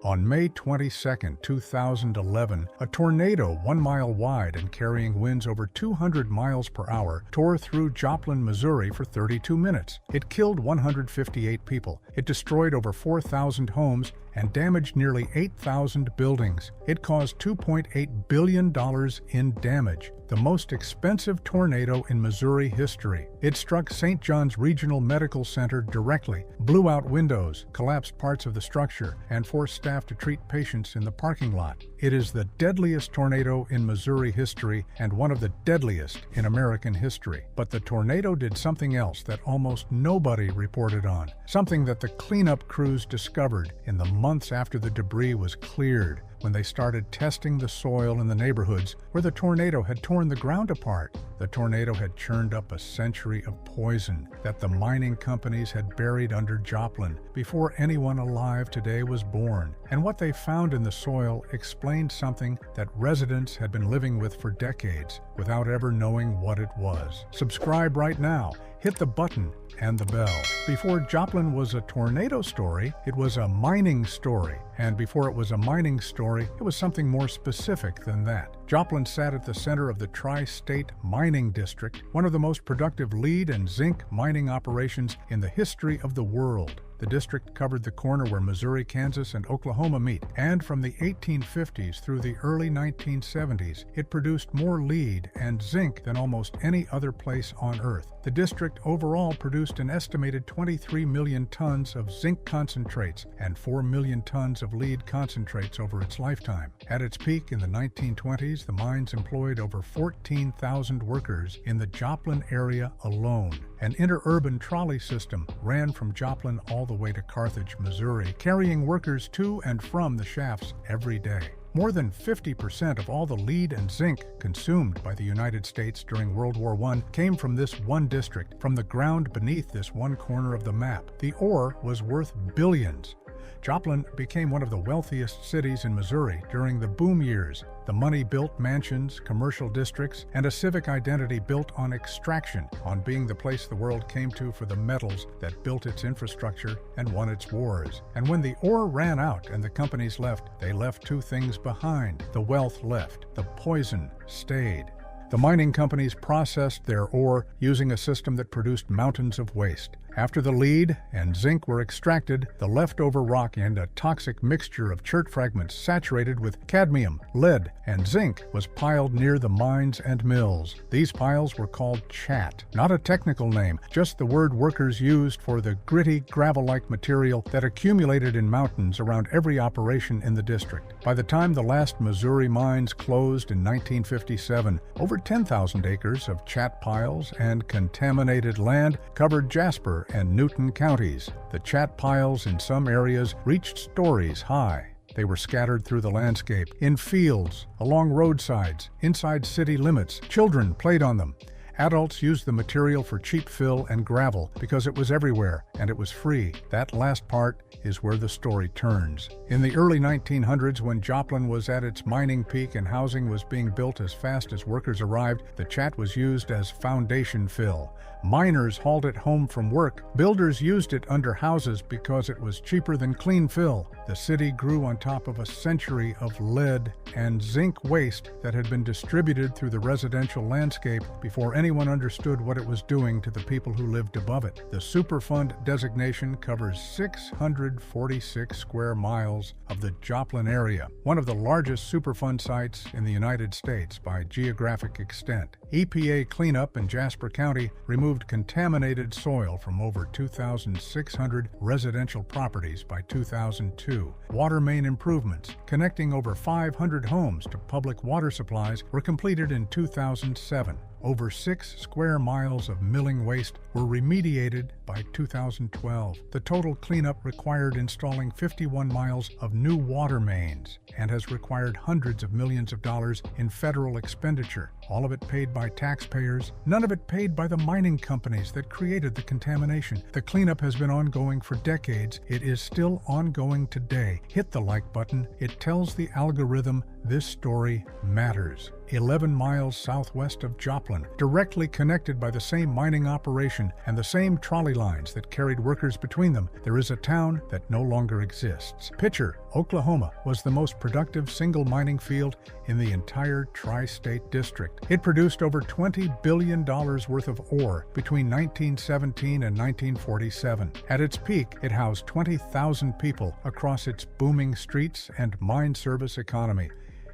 On May 22, 2011, a tornado 1 mile wide and carrying winds over 200 miles per hour tore through Joplin, Missouri for 32 minutes. It killed 158 people. It destroyed over 4,000 homes and damaged nearly 8,000 buildings. It caused $2.8 billion in damage, the most expensive tornado in Missouri history. It struck St. John's Regional Medical Center directly, blew out windows, collapsed parts of the structure, and forced staff to treat patients in the parking lot. It is the deadliest tornado in Missouri history and one of the deadliest in American history. But the tornado did something else that almost nobody reported on, something that the cleanup crews discovered in the months after the debris was cleared, when they started testing the soil in the neighborhoods where the tornado had torn the ground apart. The tornado had churned up a century of poison that the mining companies had buried under Joplin before anyone alive today was born. And what they found in the soil explained something that residents had been living with for decades without ever knowing what it was. Subscribe right now. Hit the button and the bell. Before Joplin was a tornado story, it was a mining story. And before it was a mining story, it was something more specific than that. Joplin sat at the center of the Tri-State Mining District, one of the most productive lead and zinc mining operations in the history of the world. The district covered the corner where Missouri, Kansas, and Oklahoma meet, and from the 1850s through the early 1970s, it produced more lead and zinc than almost any other place on Earth. The district overall produced an estimated 23 million tons of zinc concentrates and 4 million tons of lead concentrates over its lifetime. At its peak in the 1920s, the mines employed over 14,000 workers in the Joplin area alone. An interurban trolley system ran from Joplin all the way to Carthage, Missouri, carrying workers to and from the shafts every day. More than 50% of all the lead and zinc consumed by the United States during World War I came from this one district, from the ground beneath this one corner of the map. The ore was worth billions. Joplin became one of the wealthiest cities in Missouri during the boom years. The money built mansions, commercial districts, and a civic identity built on extraction, on being the place the world came to for the metals that built its infrastructure and won its wars. And when the ore ran out and the companies left, they left two things behind. The wealth left, the poison stayed. The mining companies processed their ore using a system that produced mountains of waste. After the lead and zinc were extracted, the leftover rock and a toxic mixture of chert fragments saturated with cadmium, lead, and zinc was piled near the mines and mills. These piles were called chat, not a technical name, just the word workers used for the gritty, gravel-like material that accumulated in mountains around every operation in the district. By the time the last Missouri mines closed in 1957, over 10,000 acres of chat piles and contaminated land covered Jasper and Newton counties. The chat piles in some areas reached stories high. They were scattered through the landscape, in fields, along roadsides, inside city limits. Children played on them. Adults used the material for cheap fill and gravel because it was everywhere and it was free. That last part is where the story turns. In the early 1900s, when Joplin was at its mining peak and housing was being built as fast as workers arrived, the chat was used as foundation fill. Miners hauled it home from work. Builders used it under houses because it was cheaper than clean fill. The city grew on top of a century of lead and zinc waste that had been distributed through the residential landscape before anyone understood what it was doing to the people who lived above it. The Superfund designation covers 646 square miles of the Joplin area, one of the largest Superfund sites in the United States by geographic extent. EPA cleanup in Jasper County removed contaminated soil from over 2,600 residential properties by 2002. Water main improvements connecting over 500 homes to public water supplies were completed in 2007. Over 6 square miles of milling waste were remediated by 2012. The total cleanup required installing 51 miles of new water mains and has required hundreds of millions of dollars in federal expenditure, all of it paid by taxpayers, none of it paid by the mining companies that created the contamination. The cleanup has been ongoing for decades. It is still ongoing today. Hit the like button. It tells the algorithm this story matters. 11 miles southwest of Joplin, directly connected by the same mining operation and the same trolley lines that carried workers between them, there is a town that no longer exists. Picher, Oklahoma, was the most productive single mining field in the entire tri-state district. It produced over $20 billion worth of ore between 1917 and 1947. At its peak, it housed 20,000 people across its booming streets and mine service economy.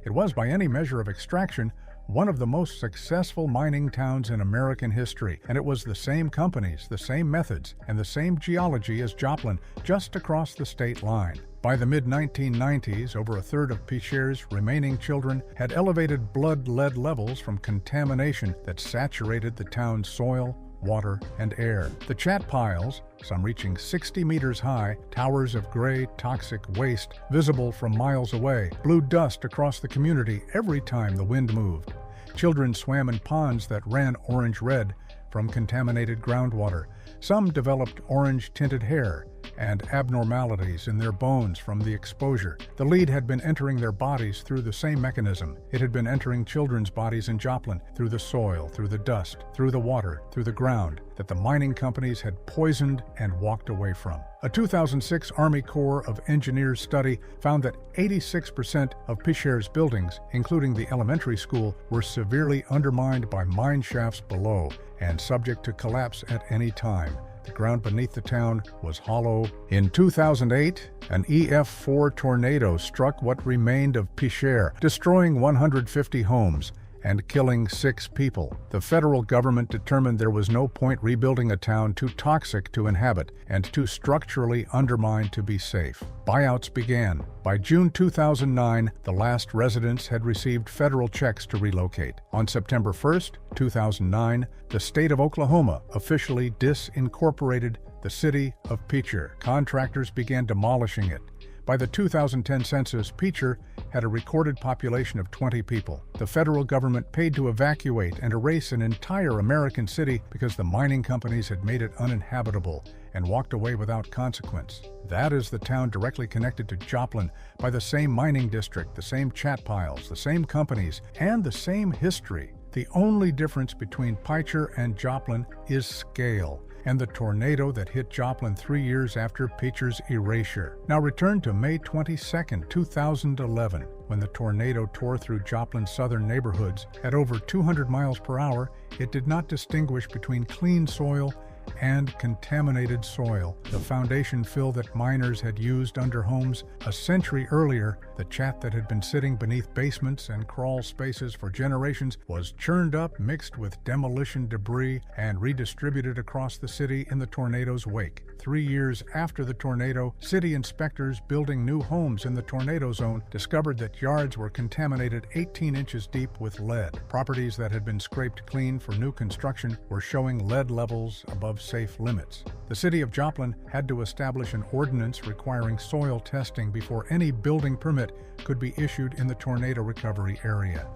It was, by any measure of extraction, one of the most successful mining towns in American history, and it was the same companies, the same methods, and the same geology as Joplin, just across the state line. By the mid-1990s, over a third of Picher's remaining children had elevated blood lead levels from contamination that saturated the town's soil, water, and air. The chat piles, some reaching 60 meters high, towers of gray, toxic waste, visible from miles away, blew dust across the community every time the wind moved. Children swam in ponds that ran orange-red from contaminated groundwater. Some developed orange-tinted hair and abnormalities in their bones from the exposure. The lead had been entering their bodies through the same mechanism. It had been entering children's bodies in Joplin, through the soil, through the dust, through the water, through the ground, that the mining companies had poisoned and walked away from. A 2006 Army Corps of Engineers study found that 86% of Picher's buildings, including the elementary school, were severely undermined by mine shafts below and subject to collapse at any time. The ground beneath the town was hollow. In 2008, an EF4 tornado struck what remained of Picher, destroying 150 homes and killing 6 people. The federal government determined there was no point rebuilding a town too toxic to inhabit and too structurally undermined to be safe. Buyouts began. By June 2009, the last residents had received federal checks to relocate. On September 1st, 2009, the state of Oklahoma officially disincorporated the city of Picher. Contractors began demolishing it. By the 2010 census, Picher had a recorded population of 20 people. The federal government paid to evacuate and erase an entire American city because the mining companies had made it uninhabitable and walked away without consequence. That is the town directly connected to Joplin by the same mining district, the same chat piles, the same companies, and the same history. The only difference between Picher and Joplin is scale, and the tornado that hit Joplin 3 years after Picher's erasure. Now return to May 22, 2011, when the tornado tore through Joplin's southern neighborhoods at over 200 miles per hour. It did not distinguish between clean soil and contaminated soil. The foundation fill that miners had used under homes a century earlier, the chat that had been sitting beneath basements and crawl spaces for generations, was churned up, mixed with demolition debris, and redistributed across the city in the tornado's wake. 3 years after the tornado, city inspectors building new homes in the tornado zone discovered that yards were contaminated 18 inches deep with lead. Properties that had been scraped clean for new construction were showing lead levels above safe limits. The city of Joplin had to establish an ordinance requiring soil testing before any building permit could be issued in the tornado recovery area.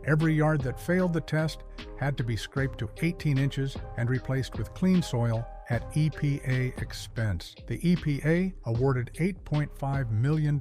Every yard that failed the test had to be scraped to 18 inches and replaced with clean soil at EPA expense. The EPA awarded $8.5 million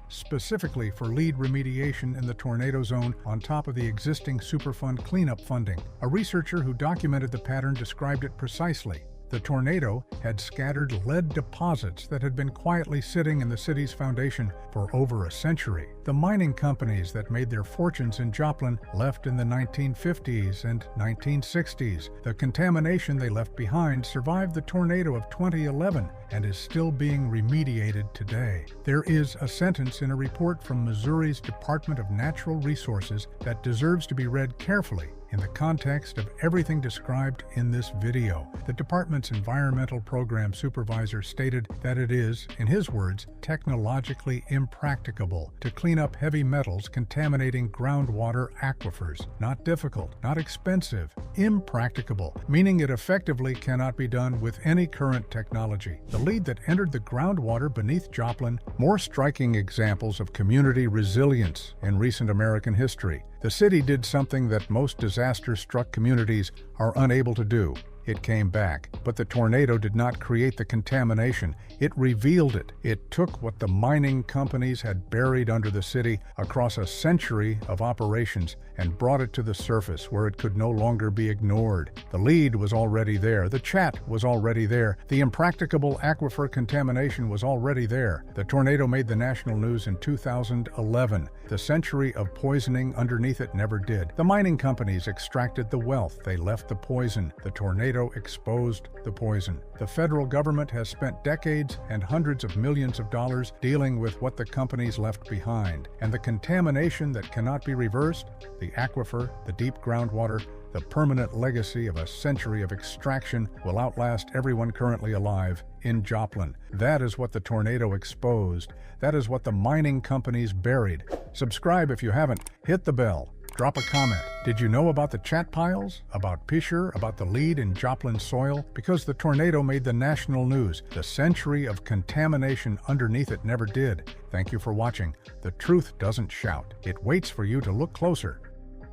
specifically for lead remediation in the tornado zone on top of the existing Superfund cleanup funding. A researcher who documented the pattern described it precisely. The tornado had scattered lead deposits that had been quietly sitting in the city's foundation for over a century. The mining companies that made their fortunes in Joplin left in the 1950s and 1960s. The contamination they left behind survived the tornado of 2011 and is still being remediated today. There is a sentence in a report from Missouri's Department of Natural Resources that deserves to be read carefully in the context of everything described in this video. The department's environmental program supervisor stated that it is, in his words, technologically impracticable to clean up heavy metals contaminating groundwater aquifers. Not difficult, not expensive, impracticable, meaning it effectively cannot be done with any current technology. The lead that entered the groundwater beneath Joplin, more striking examples of community resilience in recent American history. The city did something that most disaster-struck communities are unable to do. It came back, but the tornado did not create the contamination. It revealed it. It took what the mining companies had buried under the city across a century of operations and brought it to the surface where it could no longer be ignored. The lead was already there. The chat was already there. The impracticable aquifer contamination was already there. The tornado made the national news in 2011. The century of poisoning underneath it never did. The mining companies extracted the wealth. They left the poison. The tornado exposed the poison. The federal government has spent decades and hundreds of millions of dollars dealing with what the companies left behind. And the contamination that cannot be reversed, the aquifer, the deep groundwater, the permanent legacy of a century of extraction will outlast everyone currently alive in Joplin. That is what the tornado exposed. That is what the mining companies buried. Subscribe if you haven't. Hit the bell. Drop a comment. Did you know about the chat piles? About Picher? About the lead in Joplin soil? Because the tornado made the national news. The century of contamination underneath it never did. Thank you for watching. The truth doesn't shout. It waits for you to look closer.